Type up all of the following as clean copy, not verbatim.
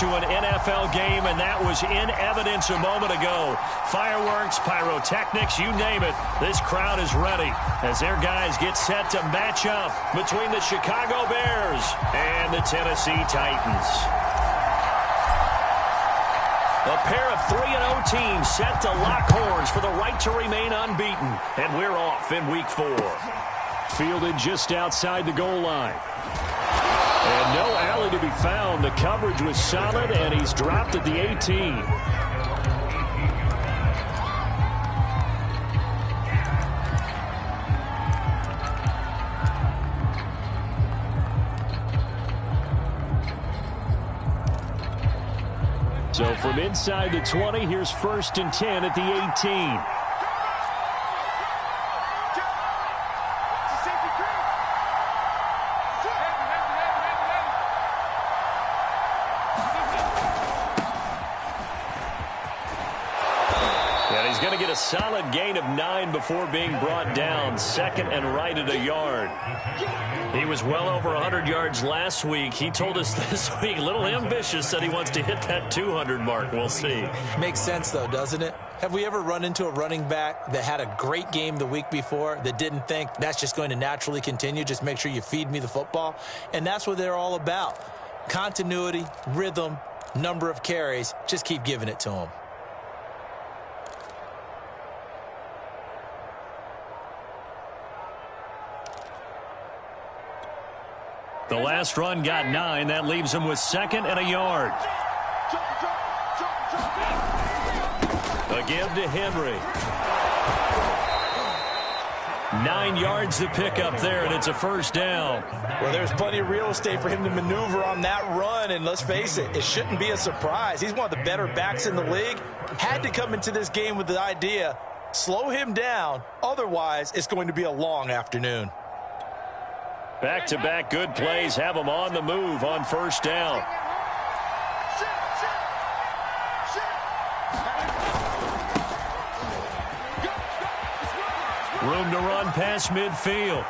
to an NFL game, and that was in evidence a moment ago. Fireworks, pyrotechnics, you name it. This crowd is ready as their guys get set to match up between the Chicago Bears and the Tennessee Titans. A pair of 3-0 teams set to lock horns for the right to remain unbeaten. And we're off in week 4. Fielded just outside the goal line. And no alley to be found. The coverage was solid, and he's dropped at the 18. So from inside the 20, here's 1st and 10 at the 18. And he's going to get a solid gain of 9 before being brought down. 2nd and right at a yard. He was well over 100 yards last week. He told us this week, a little ambitious, that he wants to hit that 200 mark. We'll see. Makes sense, though, doesn't it? Have we ever run into a running back that had a great game the week before that didn't think that's just going to naturally continue? Just make sure you feed me the football. And that's what they're all about. Continuity, rhythm, number of carries. Just keep giving it to him. The last run got 9. That leaves him with 2nd and a yard. A give to Henry. 9 yards to pick up there, and it's a 1st down. Well, there's plenty of real estate for him to maneuver on that run, and let's face it, it shouldn't be a surprise. He's one of the better backs in the league. Had to come into this game with the idea, slow him down, otherwise it's going to be a long afternoon. Back-to-back good plays have him on the move on 1st down. Room to run past midfield.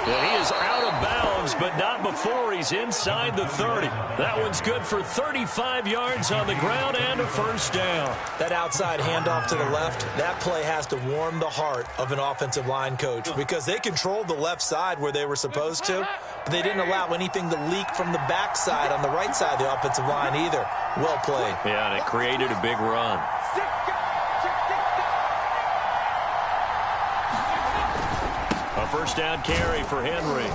And he is out of bounds, but not before he's inside the 30. That one's good for 35 yards on the ground and a 1st down. That outside handoff to the left, that play has to warm the heart of an offensive line coach because they controlled the left side where they were supposed to, but they didn't allow anything to leak from the backside on the right side of the offensive line either. Well played. Yeah, and it created a big run. A 1st down carry for Henry.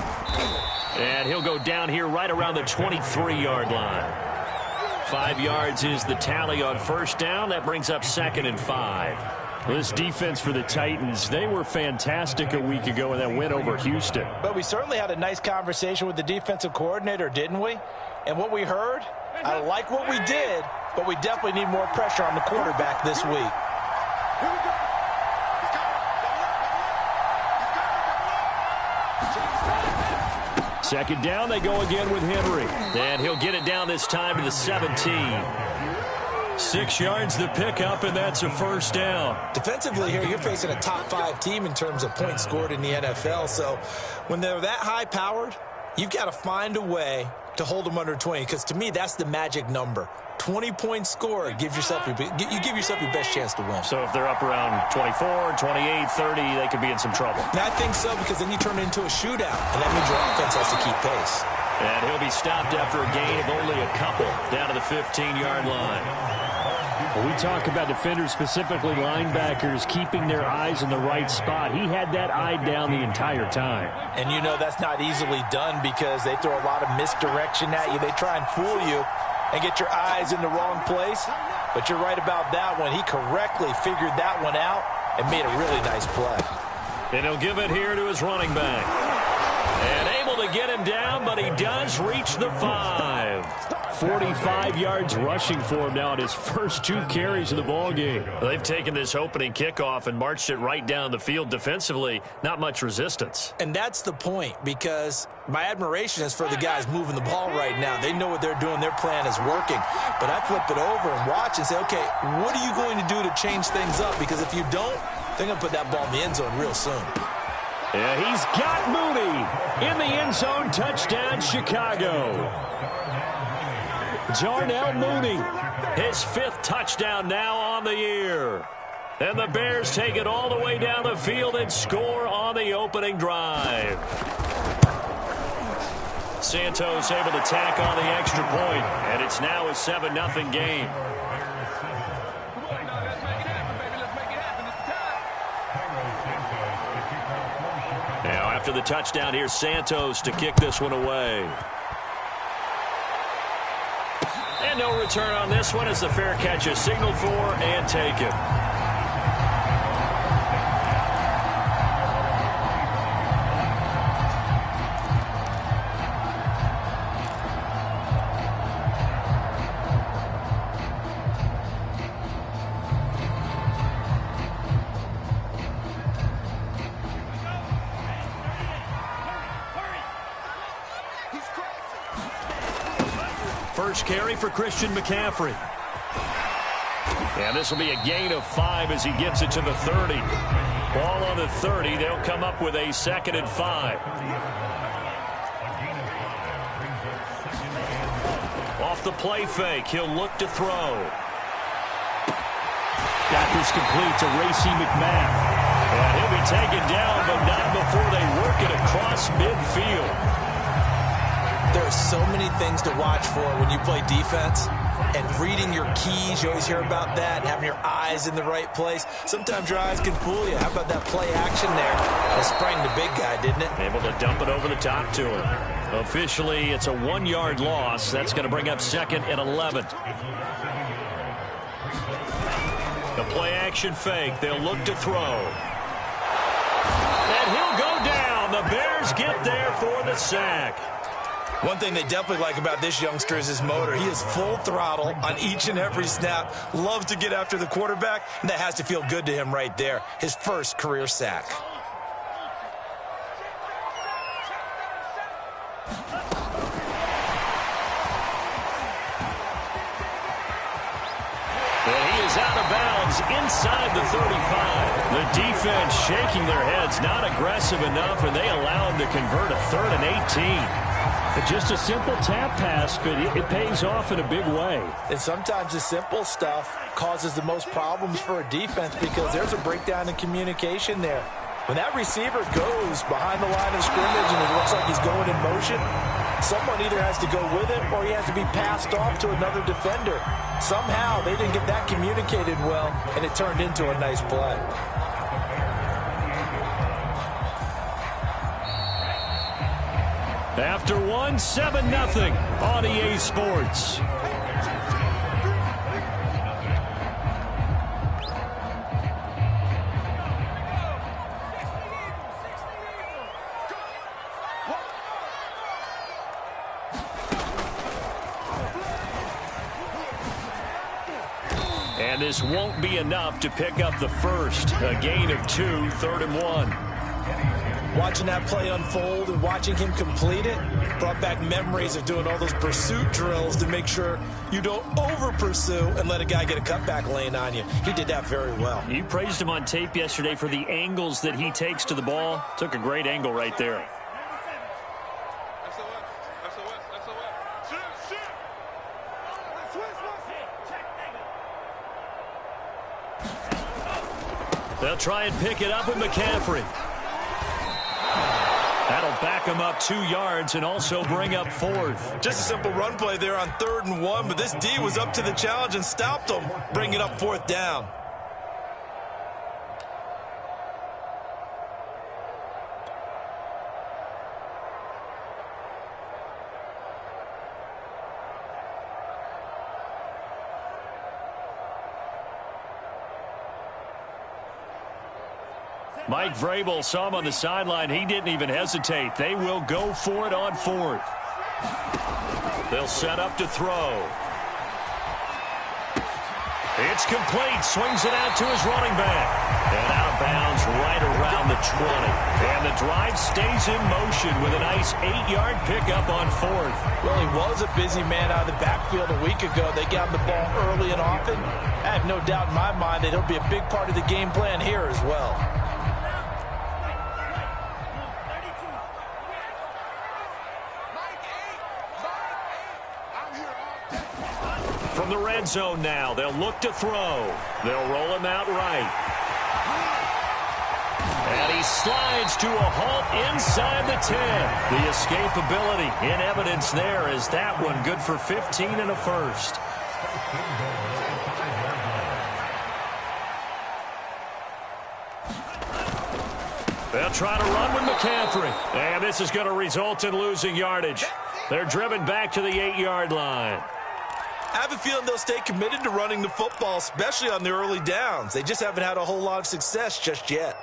And he'll go down here right around the 23-yard line. 5 yards is the tally on 1st down. That brings up 2nd and 5. This defense for the Titans, they were fantastic a week ago in that win over Houston. But we certainly had a nice conversation with the defensive coordinator, didn't we? And what we heard, I like what we did, but we definitely need more pressure on the quarterback this week. 2nd down, they go again with Henry. And he'll get it down this time to the 17. 6 yards to pick up, and that's a 1st down. Defensively here, you're facing a top 5 team in terms of points scored in the NFL. So when they're that high-powered, you've got to find a way to hold them under 20, because to me, that's the magic number. 20 points scored, you give yourself your best chance to win. So if they're up around 24, 28, 30, they could be in some trouble. And I think so, because then you turn it into a shootout, and that means your offense has to keep pace. And he'll be stopped after a gain of only a couple down to the 15-yard line. When we talk about defenders, specifically linebackers, keeping their eyes in the right spot, he had that eye down the entire time. And you know that's not easily done because they throw a lot of misdirection at you. They try and fool you and get your eyes in the wrong place. But you're right about that one. He correctly figured that one out and made a really nice play. And he'll give it here to his running back. And able to get him down, but he does reach the 5. 45 yards rushing for him now in his first 2 carries of the ballgame. They've taken this opening kickoff and marched it right down the field defensively. Not much resistance. And that's the point, because my admiration is for the guys moving the ball right now. They know what they're doing. Their plan is working. But I flip it over and watch and say, okay, what are you going to do to change things up? Because if you don't, they're going to put that ball in the end zone real soon. Yeah, he's got Mooney in the end zone. Touchdown, Chicago. Darnell Mooney, his 5th touchdown now on the year. And the Bears take it all the way down the field and score on the opening drive. Santos able to tack on the extra point, and it's now a 7-0 game. Now after the touchdown, here's Santos to kick this one away. And no return on this one as the fair catch is signaled for and taken. First carry for Christian McCaffrey. And this will be a gain of 5 as he gets it to the 30. Ball on the 30. They'll come up with a 2nd and 5. Off the play fake, he'll look to throw. Got this complete to Racey McMath. And he'll be taken down, but not before they work it across midfield. There are so many things to watch for when you play defense, and reading your keys, you always hear about that, having your eyes in the right place. Sometimes your eyes can fool you. How about that play action there? That sprang the big guy, didn't it? Able to dump it over the top to him. Officially, it's a 1-yard loss. That's going to bring up 2nd and 11. The play action fake. They'll look to throw. And he'll go down. The Bears get there for the sack. One thing they definitely like about this youngster is his motor. He is full throttle on each and every snap. Loves to get after the quarterback, and that has to feel good to him right there. His first career sack. And he is out of bounds inside the 35. The defense shaking their heads, not aggressive enough, and they allow him to convert a 3rd and 18. Just a simple tap pass, but it pays off in a big way. And sometimes the simple stuff causes the most problems for a defense because there's a breakdown in communication there. When that receiver goes behind the line of scrimmage and it looks like he's going in motion, someone either has to go with it or he has to be passed off to another defender. Somehow they didn't get that communicated well, and it turned into a nice play. After 7-0 on EA Sports. And this won't be enough to pick up the first. A gain of 2, 3rd and 1. Watching that play unfold and watching him complete it brought back memories of doing all those pursuit drills to make sure you don't over-pursue and let a guy get a cutback lane on you. He did that very well. You praised him on tape yesterday for the angles that he takes to the ball. Took a great angle right there. They'll try and pick it up with McCaffrey. That'll back him up 2 yards and also bring up 4th. Just a simple run play there on 3rd and 1, but this D was up to the challenge and stopped him, bringing up 4th down. Mike Vrabel saw him on the sideline. He didn't even hesitate. They will go for it on 4th. They'll set up to throw. It's complete. Swings it out to his running back. And out of bounds right around the 20. And the drive stays in motion with a nice 8-yard pickup on 4th. Well, he was a busy man out of the backfield a week ago. They got him the ball early and often. I have no doubt in my mind that he'll be a big part of the game plan here as well. From the red zone now, they'll look to throw. They'll roll him out right. And he slides to a halt inside the 10. The escapability in evidence there is that one good for 15 and a first. They'll try to run with McCaffrey. And this is going to result in losing yardage. They're driven back to the 8-yard line. I have a feeling they'll stay committed to running the football, especially on the early downs. They just haven't had a whole lot of success just yet.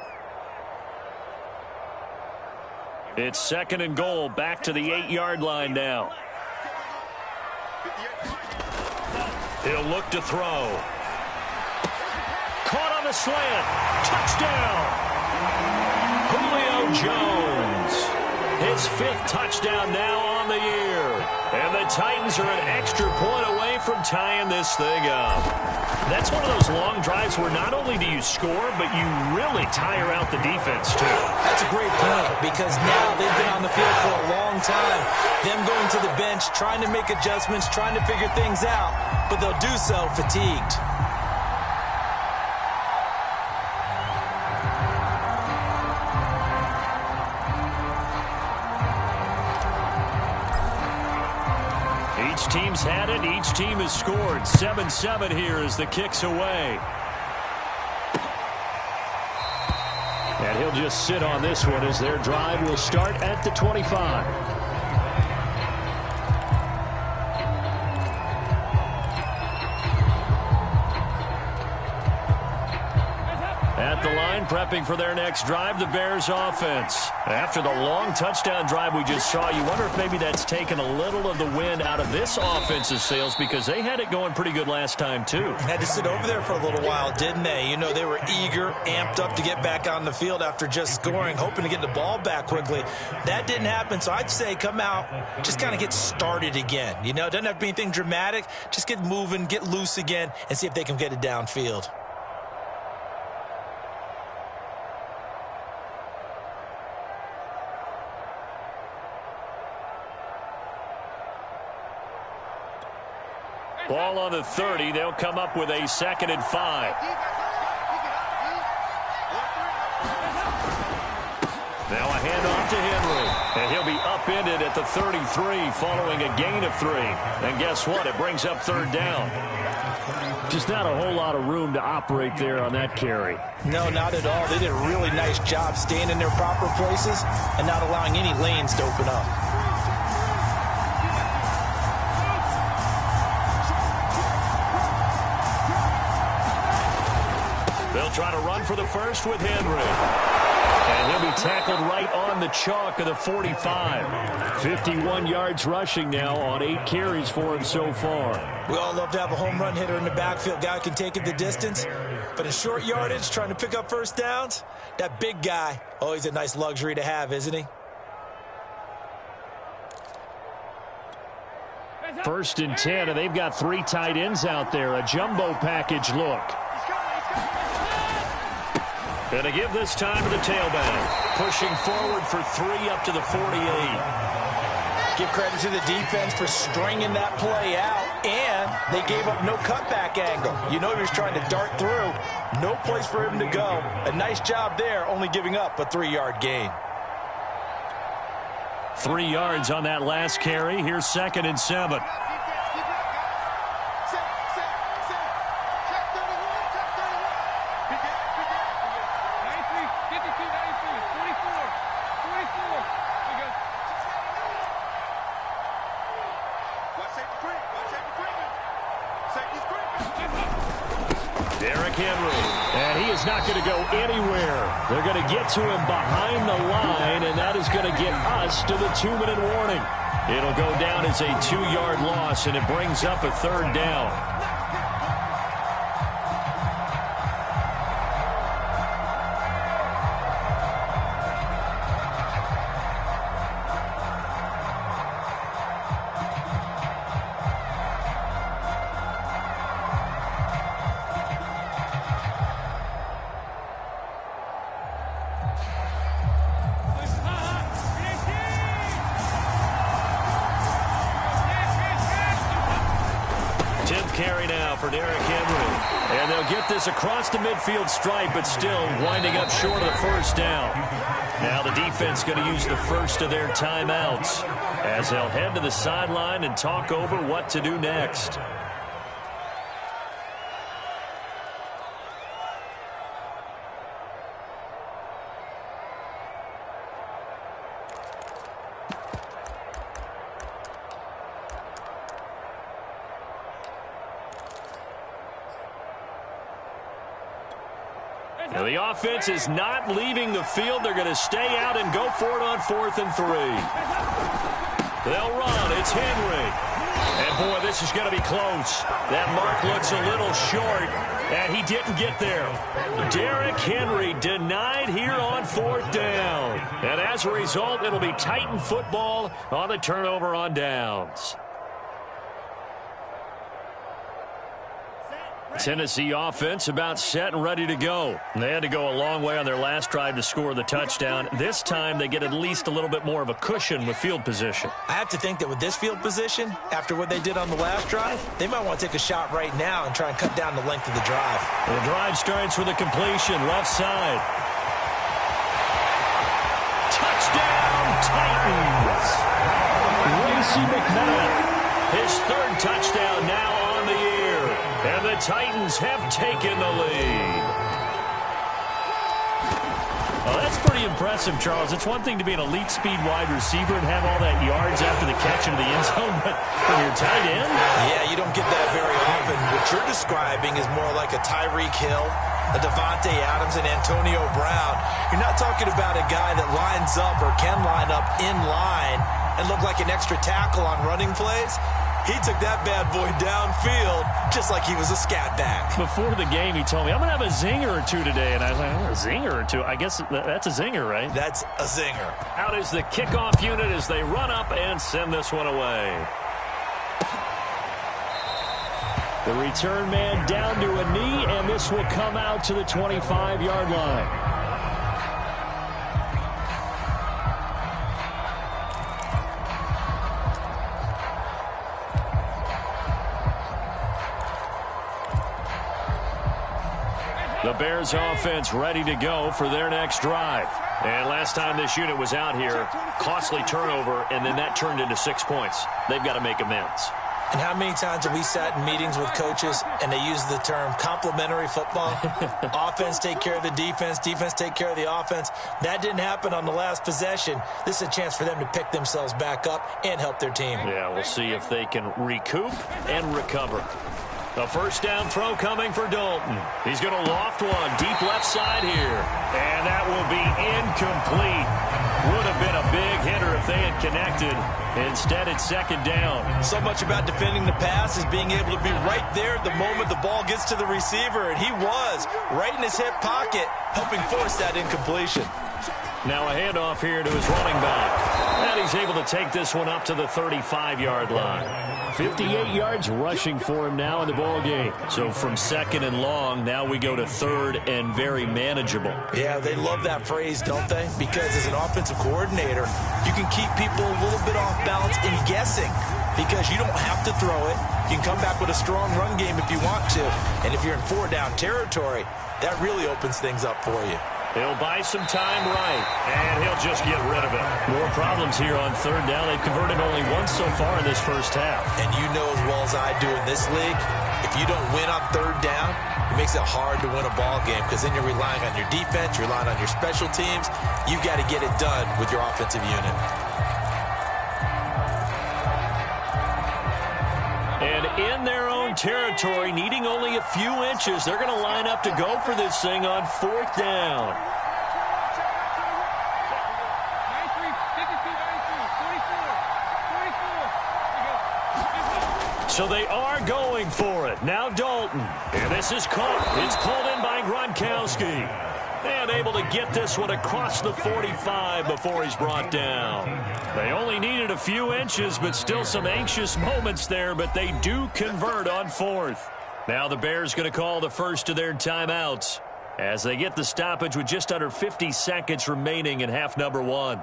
It's 2nd and goal, back to the 8-yard line now. He'll look to throw. Caught on the slant. Touchdown. Julio Jones. His 5th touchdown now on the year. And the Titans are an extra point away from tying this thing up. That's one of those long drives where not only do you score, but you really tire out the defense, too. That's a great point, because now they've been on the field for a long time. Them going to the bench, trying to make adjustments, trying to figure things out, but they'll do so fatigued. Each team's had it. Each team has scored. 7-7 here as the kick's away. And he'll just sit on this one as their drive will start at the 25. At the line, prepping for their next drive, the Bears offense. After the long touchdown drive we just saw, you wonder if maybe that's taken a little of the wind out of this offense's sails, because they had it going pretty good last time, too. Had to sit over there for a little while, didn't they? You know, they were eager, amped up to get back on the field after just scoring, hoping to get the ball back quickly. That didn't happen, so I'd say come out, just kind of get started again. You know, it doesn't have to be anything dramatic. Just get moving, get loose again, and see if they can get it downfield. Ball on the 30. They'll come up with a 2nd and 5. Now a handoff to Henry. And he'll be upended at the 33 following a gain of 3. And guess what? It brings up 3rd down. Just not a whole lot of room to operate there on that carry. No, not at all. They did a really nice job staying in their proper places and not allowing any lanes to open up. They'll try to run for the first with Henry. And he'll be tackled right on the chalk of the 45. 51 yards rushing now on 8 carries for him so far. We all love to have a home run hitter in the backfield. Guy who can take it the distance. But in short yardage, trying to pick up first downs, that big guy, always a nice luxury to have, isn't he? 1st and 10, and they've got 3 tight ends out there. A jumbo package look. And to give this time to the tailback. Pushing forward for 3 up to the 48. Give credit to the defense for stringing that play out, and they gave up no cutback angle. You know he was trying to dart through. No place for him to go. A nice job there, only giving up a 3-yard gain. 3 yards on that last carry. Here's 2nd and 7. Not going to go anywhere. They're going to get to him behind the line, and that is going to get us to the 2-minute warning. It'll go down as a 2-yard loss, and it brings up a 3rd down. carry now for Derrick Henry. And they'll get this across the midfield stripe, but still winding up short of the first down. Now the defense going to use the first of their timeouts as they'll head to the sideline and talk over what to do next. Now the offense is not leaving the field. They're going to stay out and go for it on 4th and 3. They'll run. It's Henry. And, boy, this is going to be close. That mark looks a little short, and he didn't get there. Derrick Henry denied here on 4th down. And as a result, it'll be Titan football on the turnover on downs. Tennessee offense about set and ready to go. They had to go a long way on their last drive to score the touchdown. This time they get at least a little bit more of a cushion with field position. I have to think that with this field position, after what they did on the last drive, they might want to take a shot right now and try and cut down the length of the drive. The drive starts with a completion, left side. Touchdown, Titans! Racey McMath. His 3rd touchdown now on the year. And the Titans have taken the lead. Well, that's pretty impressive, Charles. It's one thing to be an elite speed wide receiver and have all that yards after the catch into the end zone, but from your tight end? Yeah, you don't get that very often. What you're describing is more like a Tyreek Hill, a Devontae Adams, and Antonio Brown. You're not talking about a guy that lines up or can line up in line and look like an extra tackle on running plays. He took that bad boy downfield just like he was a scat back. Before the game, he told me, I'm going to have a zinger or two today. And I was like, oh, a zinger or two? I guess that's a zinger, right? That's a zinger. Out is the kickoff unit as they run up and send this one away. The return man down to a knee, and this will come out to the 25-yard line. The Bears offense ready to go for their next drive. And last time this unit was out here, costly turnover, and then that turned into 6 points. They've got to make amends. And how many times have we sat in meetings with coaches and they use the term complementary football? Offense take care of the defense, defense take care of the offense. That didn't happen on the last possession. This is a chance for them to pick themselves back up and help their team. Yeah, we'll see if they can recoup and recover. The first down throw coming for Dalton. He's going to loft one deep left side here. And that will be incomplete. Would have been a big hitter if they had connected. Instead, it's 2nd down. So much about defending the pass is being able to be right there at the moment the ball gets to the receiver. And he was right in his hip pocket, helping force that incompletion. Now a handoff here to his running back. And he's able to take this one up to the 35-yard line. 58 yards rushing for him now in the ball game. So from 2nd and long, now we go to 3rd and very manageable. Yeah, they love that phrase, don't they? Because as an offensive coordinator, you can keep people a little bit off balance and guessing because you don't have to throw it. You can come back with a strong run game if you want to. And if you're in 4-down territory, that really opens things up for you. He'll buy some time right, and he'll just get rid of it. More problems here on 3rd down. They've converted only once so far in this first half. And you know as well as I do in this league, if you don't win on 3rd down, it makes it hard to win a ball game because then you're relying on your defense, you're relying on your special teams. You've got to get it done with your offensive unit. And in their own territory, needing only a few inches, they're going to line up to go for this thing on 4th down. So they are going for it. Now Dalton. And this is caught. It's pulled in by Gronkowski. And able to get this one across the 45 before he's brought down. They only needed a few inches, but still some anxious moments there, but they do convert on 4th. Now the Bears going to call the first of their timeouts as they get the stoppage with just under 50 seconds remaining in half number 1.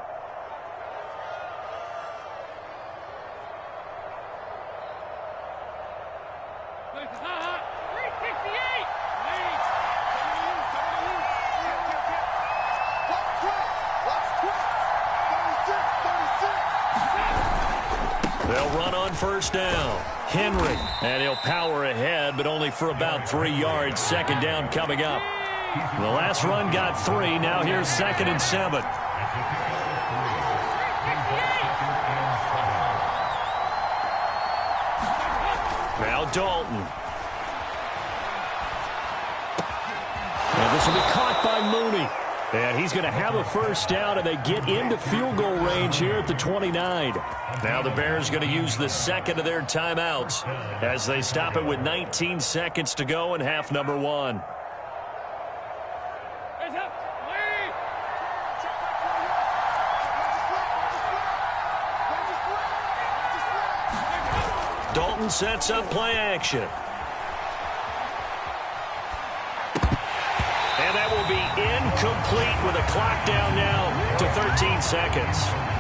They'll run on first down. Henry, and he'll power ahead, but only for about 3 yards. Second down coming up. The last run got 3. Now here's 2nd and 7. Now Dalton. And this will be caught by Mooney. And he's going to have a first down, and they get into field goal range here at the 29. Now the Bears going to use the second of their timeouts as they stop it with 19 seconds to go in half number 1. Dalton sets up play action. And that will be incomplete with a clock down now to 13 seconds.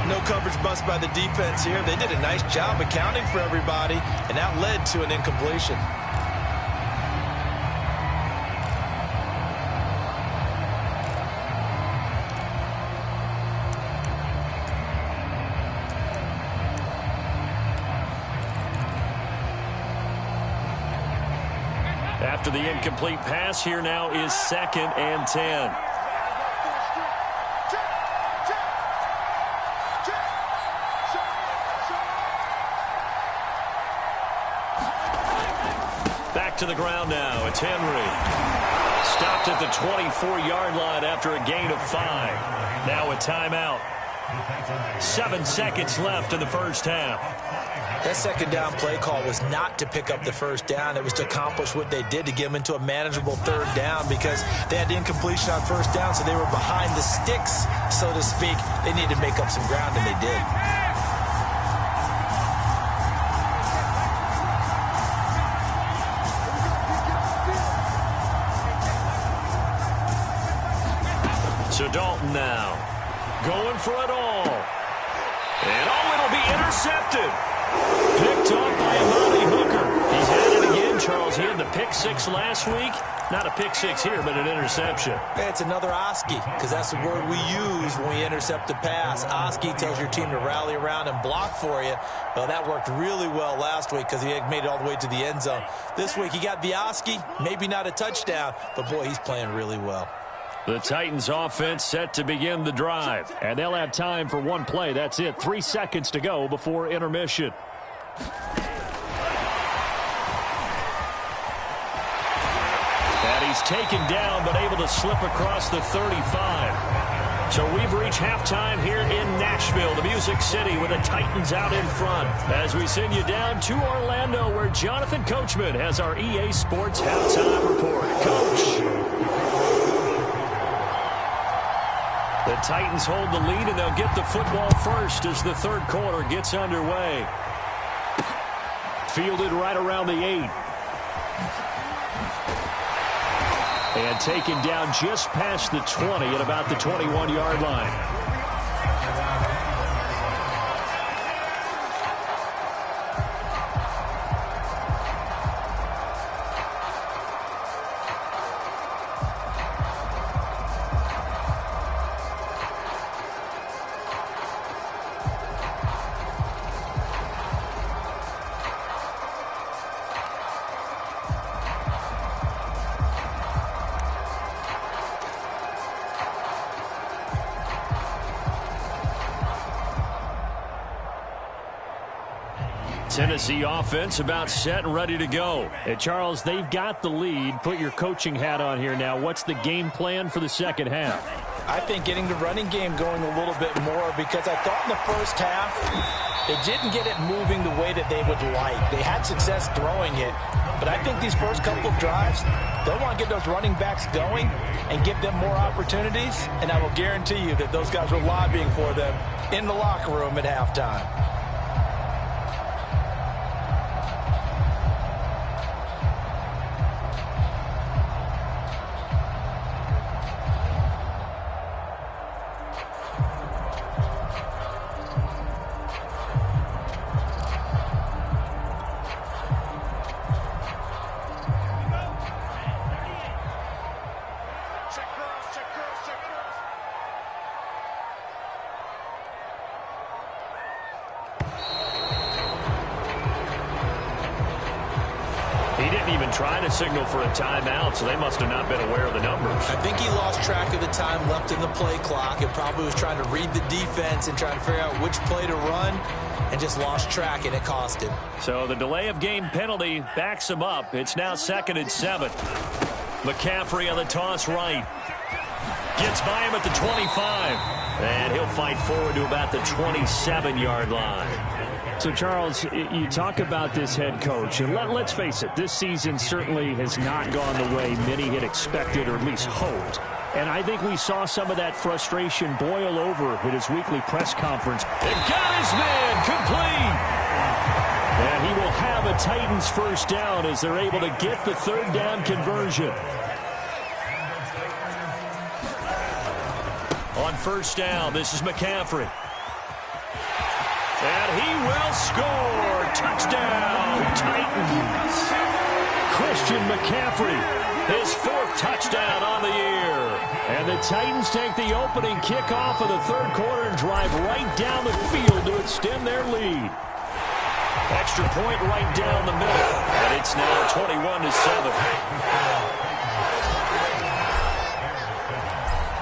No coverage bust by the defense here. They did a nice job accounting for everybody, and that led to an incompletion. After the incomplete pass, here now is 2nd and 10. Back to the ground now. It's Henry. Stopped at the 24-yard line after a gain of 5. Now a timeout. 7 seconds left in the first half. That second down play call was not to pick up the first down. It was to accomplish what they did, to get them into a manageable third down, because they had the incompletion on first down, so they were behind the sticks, so to speak. They needed to make up some ground, and they did. So Dalton now going for it all. And it'll be intercepted. Picked off by Amani Hooker. He's had it again, Charles. He had the pick 6 last week. Not a pick 6 here, but an interception. Hey, it's another Oski, because that's the word we use when we intercept a pass. Oski tells your team to rally around and block for you. Well, that worked really well last week because he had made it all the way to the end zone. This week, he got the Oski, maybe not a touchdown, but, boy, he's playing really well. The Titans offense set to begin the drive, and they'll have time for one play. That's it. 3 seconds to go before intermission. And he's taken down, but able to slip across the 35. So we've reached halftime here in Nashville, the Music City, with the Titans out in front. As we send you down to Orlando, where Jonathan Coachman has our EA Sports halftime report. Coach. The Titans hold the lead, and they'll get the football first as the third quarter gets underway. Fielded right around the 8. And taken down just past the 20 at about the 21-yard line. Tennessee offense about set and ready to go. And Charles, they've got the lead. Put your coaching hat on here now. What's the game plan for the second half? I think getting the running game going a little bit more, because I thought in the first half they didn't get it moving the way that they would like. They had success throwing it, but I think these first couple of drives, they'll want to get those running backs going and give them more opportunities, and I will guarantee you that those guys were lobbying for them in the locker room at halftime. He didn't even try to signal for a timeout, so they must have not been aware of the numbers. I think he lost track of the time left in the play clock and probably was trying to read the defense and trying to figure out which play to run and just lost track, and it cost him. So the delay of game penalty backs him up. It's now 2nd and 7. McCaffrey on the toss right. Gets by him at the 25. And he'll fight forward to about the 27-yard line. So, Charles, you talk about this head coach, and let's face it, this season certainly has not gone the way many had expected or at least hoped. And I think we saw some of that frustration boil over at his weekly press conference. They got his man complete. And he will have a Titans first down as they're able to get the 3rd down conversion. On 1st down, this is McCaffrey. And he will score. Touchdown, Titans. Christian McCaffrey, his 4th touchdown on the year. And the Titans take the opening kickoff of the 3rd quarter and drive right down the field to extend their lead. Extra point right down the middle. And it's now 21-7.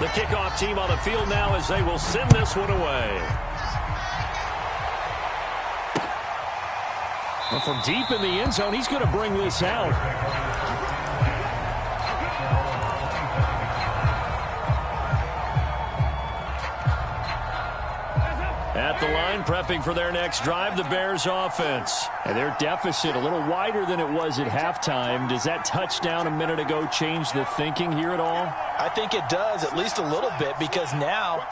The kickoff team on the field now as they will send this one away. Well, from deep in the end zone, he's going to bring this out. At the line, prepping for their next drive, the Bears offense. And their deficit a little wider than it was at halftime. Does that touchdown a minute ago change the thinking here at all? I think it does, at least a little bit, because now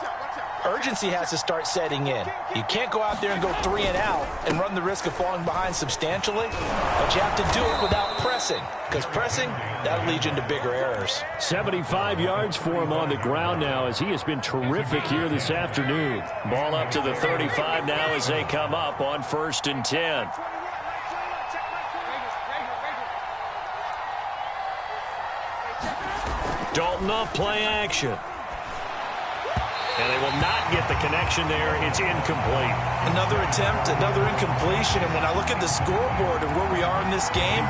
urgency has to start setting in. You can't go out there and go 3 and out and run the risk of falling behind substantially, but you have to do it without pressing, because pressing, that leads you into bigger errors. 75 yards for him on the ground now as he has been terrific here this afternoon. Ball up to the 35 now as they come up on 1st and 10. Dalton off play action. And they will not get the connection there. It's incomplete. Another attempt, another incompletion. And when I look at the scoreboard and where we are in this game,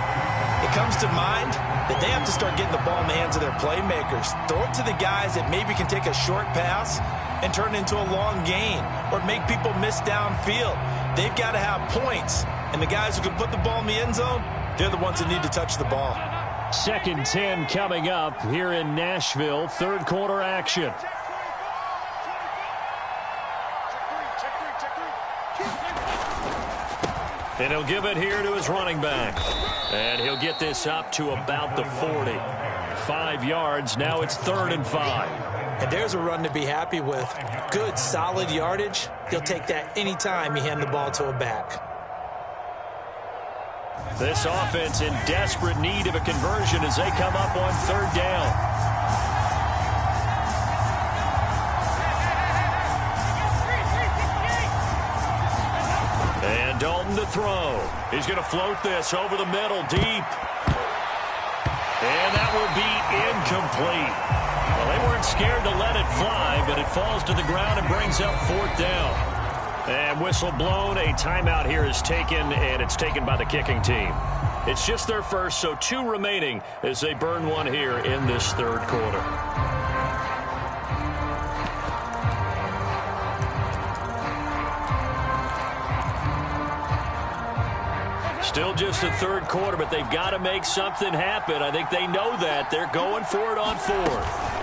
it comes to mind that they have to start getting the ball in the hands of their playmakers. Throw it to the guys that maybe can take a short pass and turn it into a long gain or make people miss downfield. They've got to have points. And the guys who can put the ball in the end zone, they're the ones that need to touch the ball. 2nd 10 coming up here in Nashville. 3rd quarter action. And he'll give it here to his running back. And he'll get this up to about the 40. 5 yards. Now it's 3rd and 5. And there's a run to be happy with. Good, solid yardage. He'll take that anytime you hand the ball to a back. This offense in desperate need of a conversion as they come up on 3rd down. And Dalton to throw. He's going to float this over the middle deep. And that will be incomplete. Well, they weren't scared to let it fly, but it falls to the ground and brings up 4th down. And whistle blown. A timeout here is taken, and it's taken by the kicking team. It's just their first, so 2 remaining as they burn one here in this 3rd quarter. Still just the 3rd quarter, but they've got to make something happen. I think they know that. They're going for it on 4th.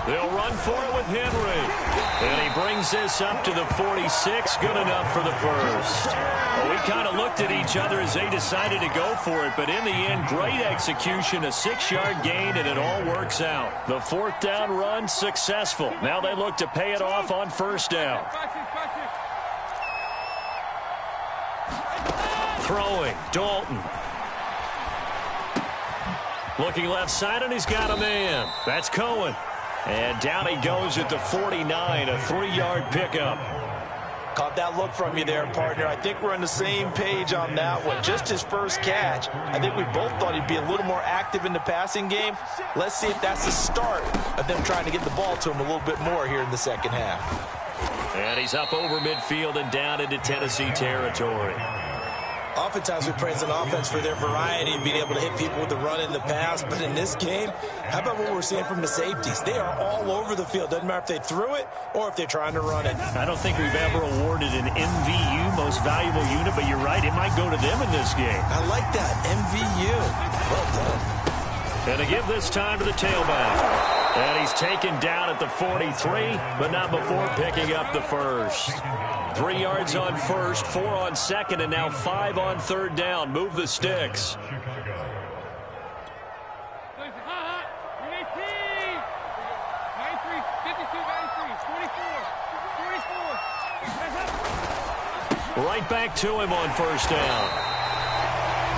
They'll run for it with Henry. And he brings this up to the 46. Good enough for the first. Well, we kind of looked at each other as they decided to go for it. But in the end, great execution, a 6-yard gain, and it all works out. The 4th down run successful. Now they look to pay it off on 1st down. Throwing, Dalton. Looking left side, and he's got a man. That's Cohen. And down he goes at the 49, a 3-yard pickup. Caught that look from you there, partner. I think we're on the same page on that one. Just his first catch. I think we both thought he'd be a little more active in the passing game. Let's see if that's the start of them trying to get the ball to him a little bit more here in the 2nd half. And he's up over midfield and down into Tennessee territory. Oftentimes we praise an offense for their variety and being able to hit people with the run and the pass. But in this game, how about what we're seeing from the safeties? They are all over the field. Doesn't matter if they threw it or if they're trying to run it. I don't think we've ever awarded an MVU, most valuable unit, but you're right, it might go to them in this game. I like that, MVU. Well done. And to give this time to the tailback. And he's taken down at the 43, but not before picking up the first. 3 yards on first, 4 on second, and now 5 on third down. Move the sticks. Right back to him on first down.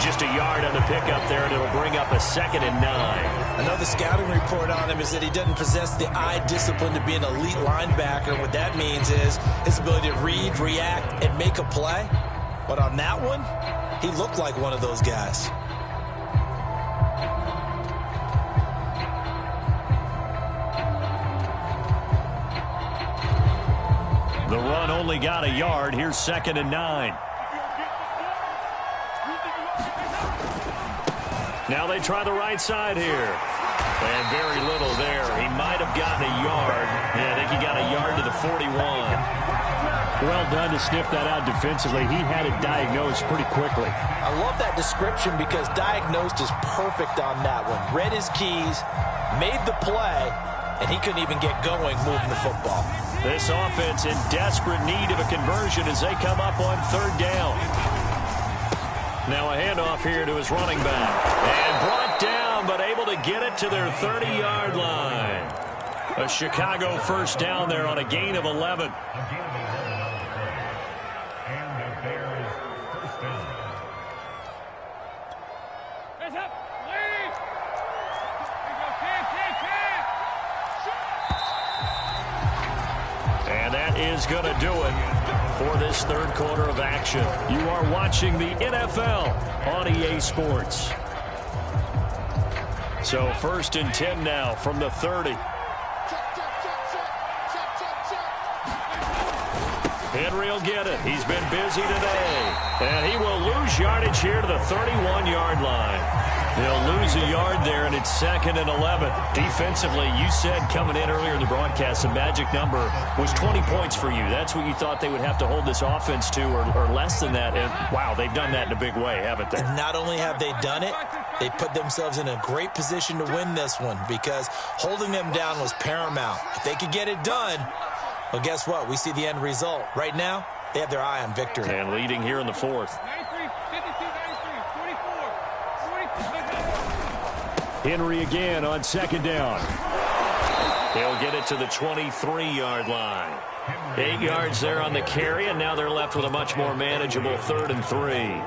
Just a yard on the pickup there, and it'll bring up a 2nd and 9. Another scouting report on him is that he doesn't possess the eye discipline to be an elite linebacker. What that means is his ability to read, react, and make a play. But on that one, he looked like one of those guys. The run only got a yard. Here's 2nd and 9. Now they try the right side here. And very little there. He might have gotten a yard. Yeah, I think he got a yard to the 41. Well done to sniff that out defensively. He had it diagnosed pretty quickly. I love that description because diagnosed is perfect on that one. Read his keys, made the play, and he couldn't even get going moving the football. This offense in desperate need of a conversion as they come up on third down. Now a handoff here to his running back. And brought down, but able to get it to their 30-yard line. A Chicago first down there on a gain of 11. And that is going to do it for this third quarter of action. You are watching the NFL on EA Sports. So 1st and 10 now from the 30. Henry will get it. He's been busy today. And he will lose yardage here to the 31-yard line. They'll lose a yard there, and it's 2nd and 11. Defensively, you said coming in earlier in the broadcast, the magic number was 20 points for you. That's what you thought they would have to hold this offense to, or less than that. And, wow, they've done that in a big way, haven't they? And not only have they done it, they put themselves in a great position to win this one because holding them down was paramount. If they could get it done, well, guess what? We see the end result. Right now, they have their eye on victory. And leading here in the 4th. Henry again on 2nd down. He'll get it to the 23-yard line. 8 yards there on the carry, and now they're left with a much more manageable 3rd and 3.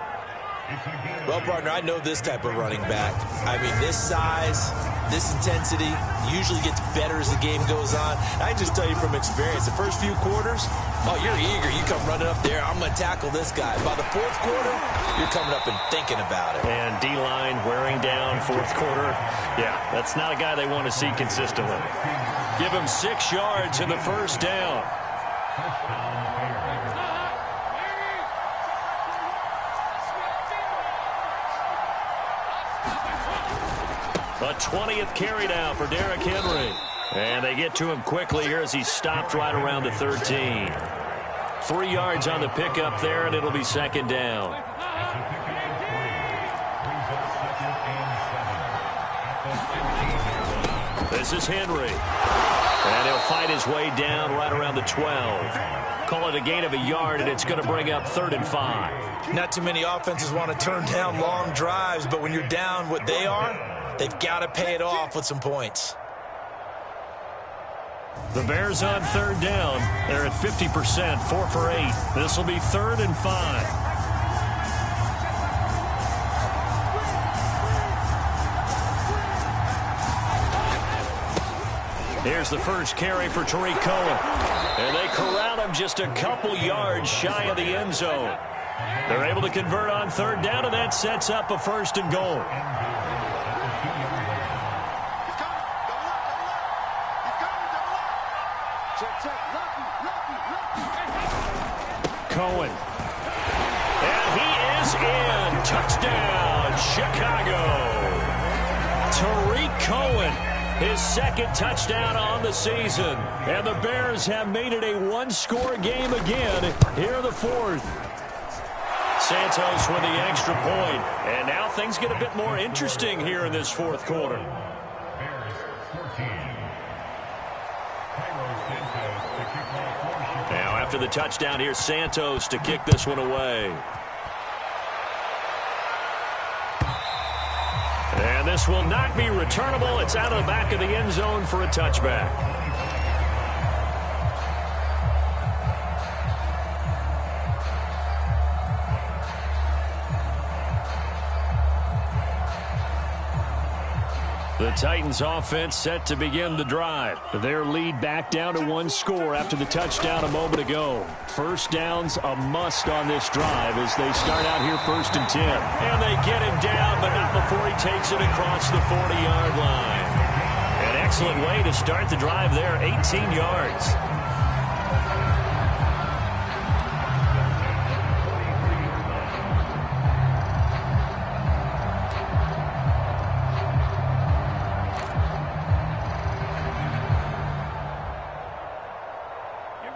Well, partner, I know this type of running back. I mean, this size, this intensity usually gets better as the game goes on. I just tell you from experience, the first few quarters, oh, you're eager. You come running up there. I'm going to tackle this guy. By the 4th quarter, you're coming up and thinking about it. And D-line wearing down 4th quarter. Yeah, that's not a guy they want to see consistently. Give him 6 yards in the first down. A 20th carry now for Derrick Henry. And they get to him quickly here as he stopped right around the 13. 3 yards on the pickup there, and it'll be 2nd down. This is Henry. And he'll fight his way down right around the 12. Call it a gain of a yard, and it's going to bring up 3rd and 5. Not too many offenses want to turn down long drives, but when you're down what they are, they've got to pay it off with some points. The Bears on 3rd down. They're at 50%, 4 for 8. This will be 3rd and 5. Here's the first carry for Tariq Cohen. And they corral him just a couple yards shy of the end zone. They're able to convert on 3rd down, and that sets up a 1st and goal. Cohen. And he is is in. Touchdown, Chicago. Tariq Cohen, his second touchdown on the season. And the Bears have made it a one-score game again here in the fourth. Santos with the extra point. And now things get a bit more interesting here in this fourth quarter. Now after the touchdown, here's Santos to kick this one away. And this will not be returnable. It's out of the back of the end zone for a touchback. The Titans offense set to begin the drive. Their lead back down to one score after the touchdown a moment ago. First down's a must on this drive as they start out here 1st and 10. And they get him down, but not before he takes it across the 40-yard line. An excellent way to start the drive there, 18 yards.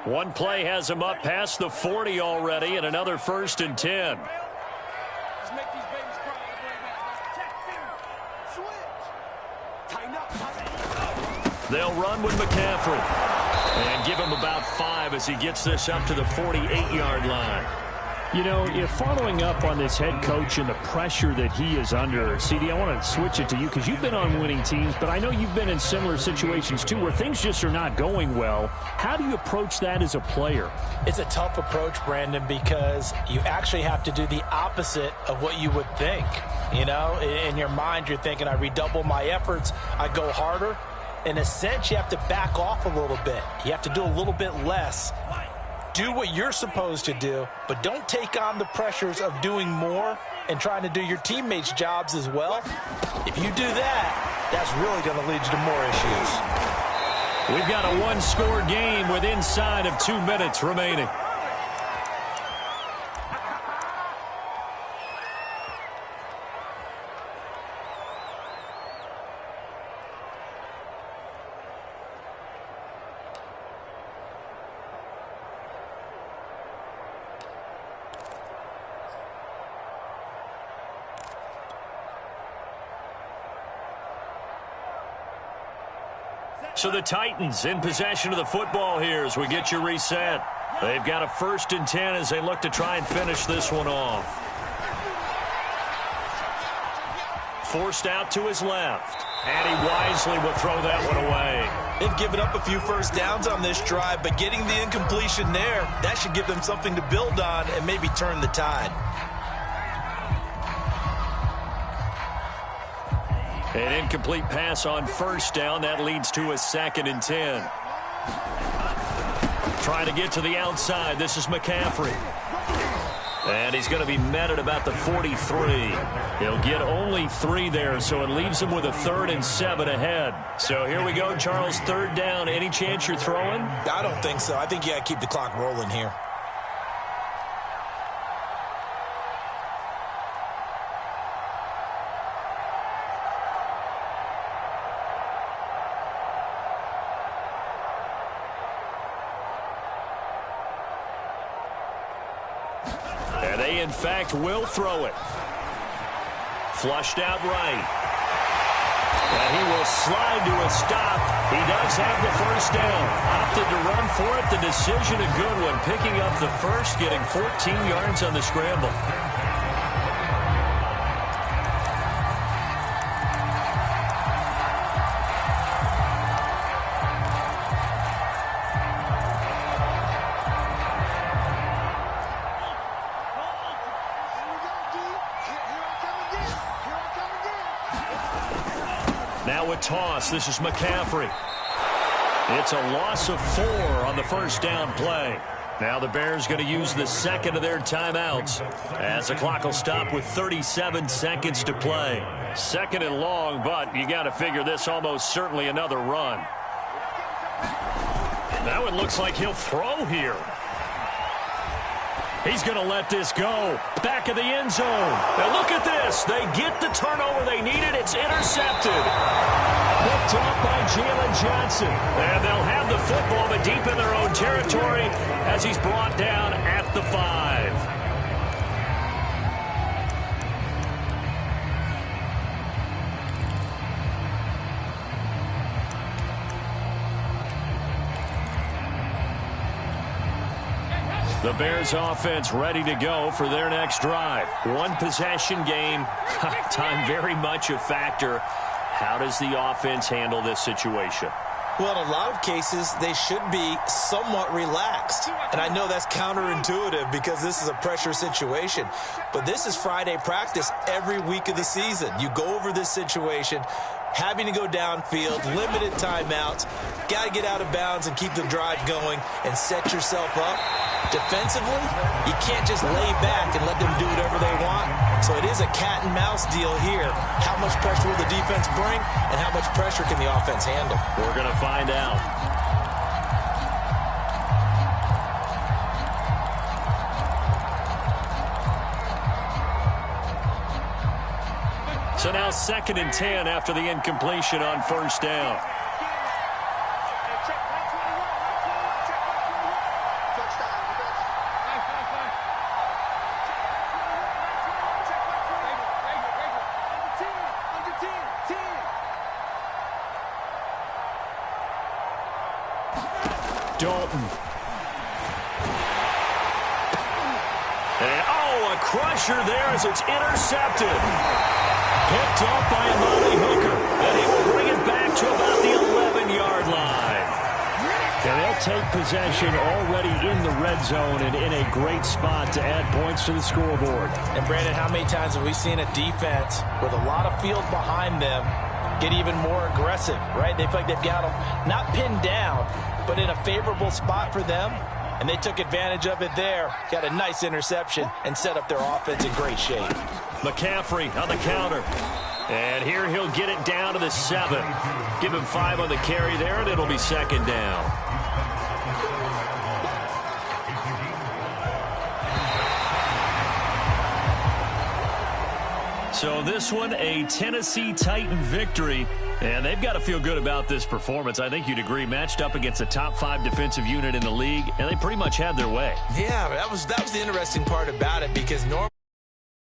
One play has him up past the 40 already, and another 1st and 10. They'll run with McCaffrey and give him about 5 as he gets this up to the 48-yard line. You know, if following up on this head coach and the pressure that he is under, CD, I want to switch it to you because you've been on winning teams, but I know you've been in similar situations too where things just are not going well. How do you approach that as a player? It's a tough approach, Brandon, because you actually have to do the opposite of what you would think. You know, in your mind, you're thinking, I redouble my efforts, I go harder. In a sense, you have to back off a little bit. You have to do a little bit less. Do what you're supposed to do, but don't take on the pressures of doing more and trying to do your teammates' jobs as well. If you do that, that's really going to lead you to more issues. We've got a one-score game with inside of 2 minutes remaining. So the Titans in possession of the football here as we get you reset. They've got a 1st and 10 as they look to try and finish this one off. Forced out to his left. And he wisely will throw that one away. They've given up a few first downs on this drive, but getting the incompletion there, that should give them something to build on and maybe turn the tide. An incomplete pass on 1st down. That leads to a 2nd and 10. Trying to get to the outside. This is McCaffrey. And he's going to be met at about the 43. He'll get only 3 there, so it leaves him with a 3rd and 7 ahead. So here we go, Charles, 3rd down. Any chance you're throwing? I don't think so. I think you got to keep the clock rolling here. In fact, will throw it. Flushed out right. And he will slide to a stop. He does have the 1st down. Opted to run for it. The decision a good one. Picking up the 1st, getting 14 yards on the scramble. Now a toss. This is McCaffrey. It's a loss of 4 on the 1st down play. Now the Bears going to use the 2nd of their timeouts as the clock will stop with 37 seconds to play. 2nd and long, but you got to figure this almost certainly another run. Now it looks like he'll throw here. He's going to let this go. Back of the end zone. And look at this. They get the turnover they needed. It's intercepted. Picked up by Jalen Johnson. And they'll have the football, but deep in their own territory as he's brought down at the 5. The Bears offense ready to go for their next drive. One possession game. Time very much a factor. How does the offense handle this situation? Well, in a lot of cases, they should be somewhat relaxed. And I know that's counterintuitive because this is a pressure situation. But this is Friday practice every week of the season. You go over this situation, having to go downfield, limited timeouts, got to get out of bounds and keep the drive going and set yourself up. Defensively, you can't just lay back and let them do whatever they want. So it is a cat and mouse deal here. How much pressure will the defense bring and how much pressure can the offense handle? We're going to find out. So now 2nd and 10 after the incompletion on first down. Dalton. And, a crusher there as it's intercepted. Picked up by Amani Hooker. And he will bring it back to about the 11-yard line. And they'll take possession already in the red zone and in a great spot to add points to the scoreboard. And, Brandon, how many times have we seen a defense with a lot of field behind them get even more aggressive, right? They feel like they've got them not pinned down, but in a favorable spot for them, and they took advantage of it there. Got a nice interception and set up their offense in great shape. McCaffrey on the counter. And here he'll get it down to the 7. Give him 5 on the carry there, and it'll be 2nd down. So this one, a Tennessee Titan victory. And they've got to feel good about this performance. I think you'd agree, matched up against a top 5 defensive unit in the league, and they pretty much had their way. Yeah, that was the interesting part about it because normally